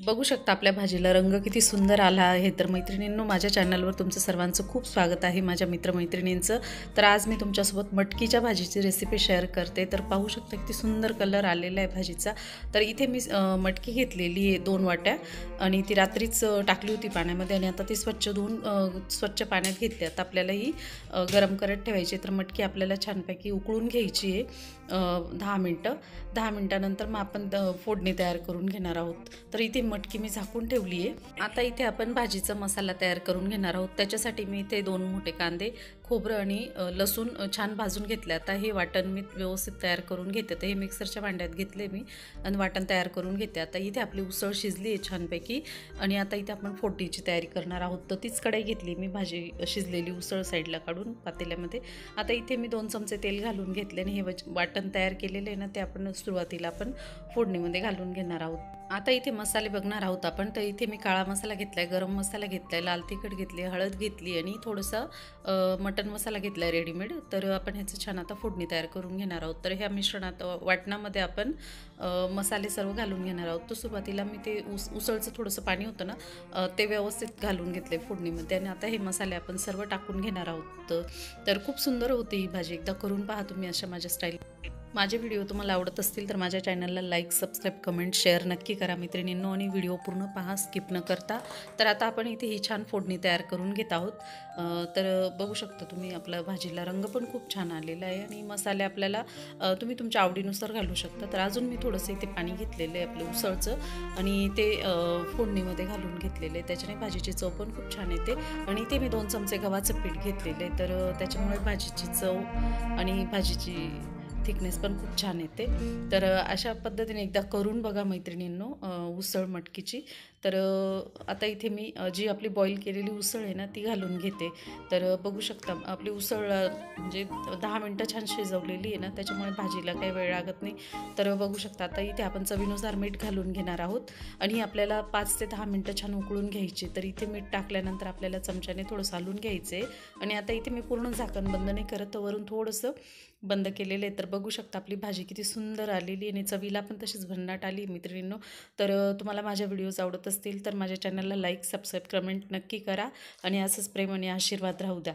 बघू शकता आपल्या भाजीला रंग किती सुंदर आला आहे. तर मैत्रिणींनो, माझ्या चॅनलवर तुमचं सर्वांचं खूप स्वागत आहे, माझ्या मित्रमैत्रिणींचं. तर आज मी तुमच्यासोबत मटकीच्या भाजीची रेसिपी शेअर करते. तर पाहू शकता किती सुंदर कलर आलेला आहे भाजीचा. तर इथे मी मटकी घेतलेली आहे 2 वाट्या आणि ती रात्रीच टाकली होती पाण्यामध्ये आणि आता ती स्वच्छ धुवून स्वच्छ पाण्यात घेतली. आता आपल्याला ही गरम करत ठेवायची. तर मटकी आपल्याला छानपैकी उकळून घ्यायची आहे 10 मिनटं. 10 मिनटानंतर मग आपण फोडणी तयार करून घेणार आहोत. तर इथे मटकी मी झाकून ठेवली आहे. आता इथे आपण भाजीचा मसाला तयार करून घेणार आहोत. त्याच्यासाठी मी इथे 2 मोठे कांदे, खोबरं आणि लसूण छान भाजून घेतले. आता हे वाटण मी व्यवस्थित तयार करून घेते. तर हे मिक्सरच्या भांड्यात घेतले मी आणि वाटण तयार करून घेते. आता इथे आपली उसळ शिजली आहे छानपैकी आणि आता इथे आपण फोडणीची तयारी करणार आहोत. तर तीच कढई घेतली मी भाजी शिजलेली उसळ साईडला काढून पातेल्यामध्ये. आता इथे मी 2 चमचे तेल घालून घेतले आणि हे वाटण तयार केलेले आहे ना, ते आपण सुरुवातीला आपण फोडणीमध्ये घालून घेणार आहोत. आता इथे मसाले बघणार आहोत आपण. तर इथे मी काळा मसाला घेतला आहे, गरम मसाला घेतला आहे, लाल तिखट घेतली, हळद घेतली आणि थोडंसं मटण मसाला घेतला आहे रेडीमेड. तर आपण ह्याचं छान आता फोडणी तयार करून घेणार आहोत. तर ह्या मिश्रणात वाटणामध्ये आपण मसाले सर्व घालून घेणार आहोत. तर सुरुवातीला मी ते उसळचं थोडंसं पाणी होतं ना, ते व्यवस्थित घालून घेतले फोडणीमध्ये आणि आता हे मसाले आपण सर्व टाकून घेणार आहोत. तर खूप सुंदर होती ही भाजी. एकदा करून पहा तुम्ही अशा माझ्या स्टाईल. माझे व्हिडिओ तुम्हाला आवडत असतील तर माझ्या चॅनलला लाईक, सबस्क्राईब, कमेंट, शेअर नक्की करा मैत्रिणींनो आणि व्हिडिओ पूर्ण पहा, स्किप न करता. तर आता आपण इथे ही छान फोडणी तयार करून घेत आहोत. तर बघू शकता तुम्ही आपल्या भाजीला रंग पण खूप छान आलेला आहे आणि मसाले आपल्याला तुम्ही तुमच्या आवडीनुसार घालू शकता. तर अजून मी थोडंसं इथे पाणी घेतलेलं आहे आपलं उसळचं आणि ते फोडणीमध्ये घालून घेतलेलं आहे. त्याच्याने भाजीची चव पण खूप छान येते आणि इथे मी 2 चमचे गव्हाचं पीठ घेतलेलं आहे. तर त्याच्यामुळे भाजीची चव आणि भाजीची थिकनेस पण खूप छान येते. तर अशा पद्धतीने एकदा करून बघा मैत्रिणींनो उसळ मटकीची. तर आता इथे मी जी आपली बॉईल केलेली उसळ आहे ना, ती घालून घेते. तर बघू शकता आपली उसळ म्हणजे 10 मिनटं छान शिजवलेली आहे ना, त्याच्यामुळे भाजीला काही वेळ लागत नाही. तर बघू शकता आता इथे आपण चवीनुसार मीठ घालून घेणार आहोत आणि आपल्याला 5 ते 10 मिनटं छान उकळून घ्यायची. तर इथे मीठ टाकल्यानंतर आपल्याला चमच्याने थोडंसं हलवून घ्यायचं आहे आणि आता इथे मी पूर्ण झाकण बंद नाही करत, तर वरून थोडंसं बंद केलेलं आहे. तर बघू शकता आपली भाजी किती सुंदर आलेली आणि चवीला पण तशीच भन्नाट आली मैत्रिणींनो. तर तुम्हाला माझ्या व्हिडिओज आवडत असतील तर माझ्या चॅनलला लाईक, सबस्क्राईब, कमेंट नक्की करा आणि असंच प्रेम आणि आशीर्वाद राहू द्या.